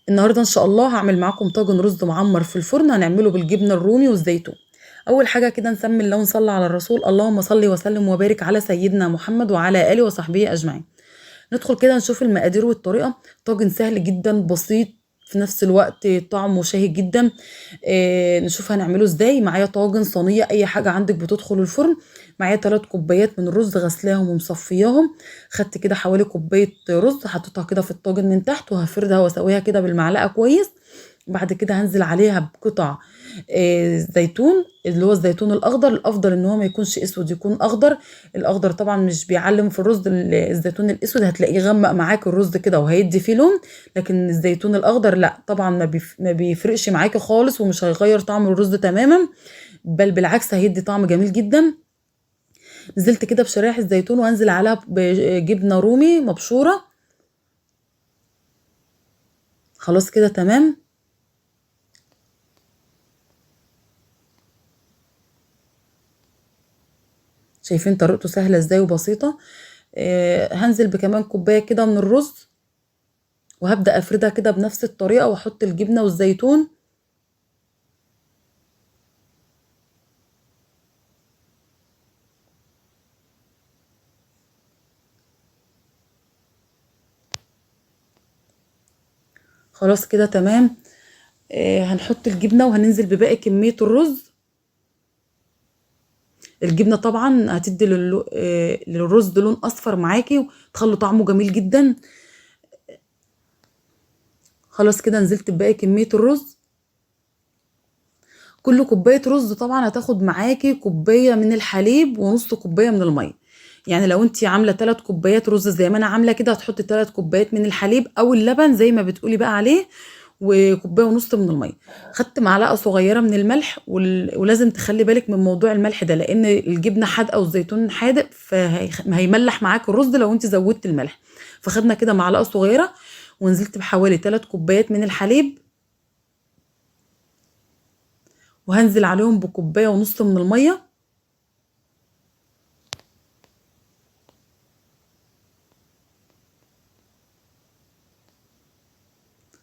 النهارده ان شاء الله هعمل معاكم طاجن رز معمر في الفرن، هنعمله بالجبنه الرومي والزيتون. اول حاجه كده نسمي الله ونصلي على الرسول، اللهم صل وسلم وبارك على سيدنا محمد وعلى اله وصحبه اجمعين. ندخل كده نشوف المقادير والطريقه. طاجن سهل جدا بسيط، في نفس الوقت طعمه شهي جدا. نشوف هنعمله ازاي. معايا طاجن، صينيه، اي حاجه عندك بتدخل الفرن. معايا 3 كوبايات من الرز غسلاهم ومصفياهم. خدت كده حوالي كوبايه رز، حطيتها كده في الطاجن من تحت وهفردها واسويها كده بالمعلقه كويس. بعد كده هنزل عليها بقطع زيتون، اللي هو الزيتون الاخضر. الافضل ان هو ما يكونش اسود، يكون اخضر. الاخضر طبعا مش بيعلم في الرز. الزيتون الاسود هتلاقيه غمق معاك الرز كده وهيدي فيه لون، لكن الزيتون الاخضر لا طبعا ما بيفرقش معاكي خالص، ومش هيغير طعم الرز تماما، بل بالعكس هيدي طعم جميل جدا. نزلت كده بشرايح الزيتون وهنزل عليها بجبنه رومي مبشوره. خلاص كده تمام. شايفين طريقته سهله ازاي وبسيطه. هنزل بكمان كوبايه كده من الرز، وهبدأ افردها كده بنفس الطريقة واحط الجبنة والزيتون. خلاص كده تمام. هنحط الجبنة وهننزل بباقي كمية الرز. الجبنة طبعا هتدي للرز ده لون اصفر معاكي وتخلي طعمه جميل جدا. خلاص كده نزلت بباقي كمية الرز. كل كوباية رز طبعا هتاخد معاكي كوباية من الحليب ونص كوباية من المية. يعني لو انت عاملة 3 كوبايات رز زي ما انا عاملة كده، هتحطي 3 كوبايات من الحليب او اللبن زي ما بتقولي بقى عليه، وكوبايه ونص من الميه. خدت معلقه صغيره من الملح، ولازم تخلي بالك من موضوع الملح ده، لان الجبنه حادقه والزيتون حادق، فهيملح معاك الرز لو انت زودت الملح. فخدنا كده معلقه صغيره، ونزلت بحوالي 3 كوبايات من الحليب، وهنزل عليهم بكوبايه ونص من الميه.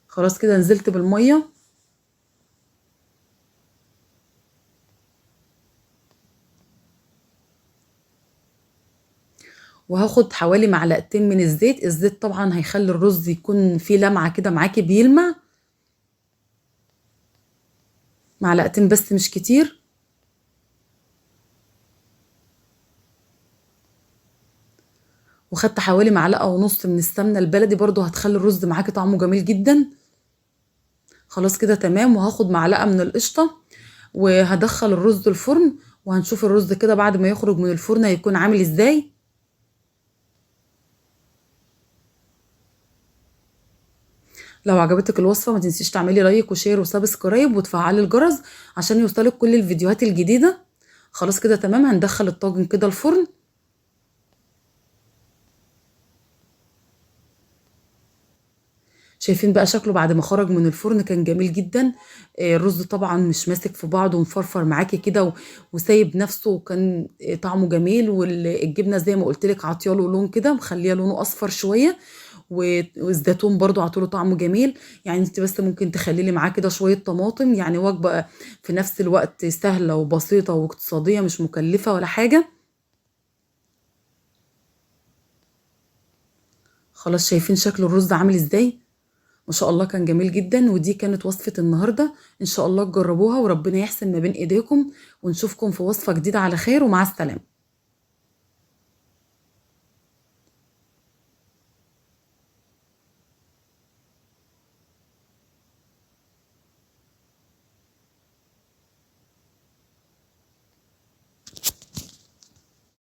خلاص كده نزلت بالميه. وهاخد حوالي معلقتين من الزيت. الزيت طبعا هيخلي الرز يكون فيه لمعه كده معاكي بيلمع. معلقتين بس مش كتير. وخدت حوالي معلقه ونص من السمنه البلدي، برضو هتخلي الرز معاكي طعمه جميل جدا. خلاص كده تمام. وهاخد معلقه من القشطه، وهدخل الرز الفرن، وهنشوف الرز كده بعد ما يخرج من الفرن هيكون عامل ازاي. لو عجبتك الوصفه ما تنسيش تعملي لايك وشير وسبسكرايب وتفعلي الجرس عشان يوصلك كل الفيديوهات الجديده. خلاص كده تمام. هندخل الطاجن كده الفرن. شايفين بقى شكله بعد ما خرج من الفرن كان جميل جدا. الرز طبعا مش ماسك في بعضه ومفرفر معاكي كده وسايب نفسه، وكان طعمه جميل. والجبنه زي ما قلت لك عطياله لون كده، مخليه لونه اصفر شويه. والزيتون برضو عطوله طعمه جميل. يعني انت بس ممكن تخلي لي معاه كده شويه طماطم، يعني وجبه في نفس الوقت سهله وبسيطه واقتصاديه، مش مكلفه ولا حاجه. خلاص شايفين شكل الرز عامل ازاي. ما شاء الله كان جميل جدا. ودي كانت وصفة النهاردة، ان شاء الله تجربوها وربنا يحسن ما بين ايديكم. ونشوفكم في وصفة جديدة على خير، ومع السلامة.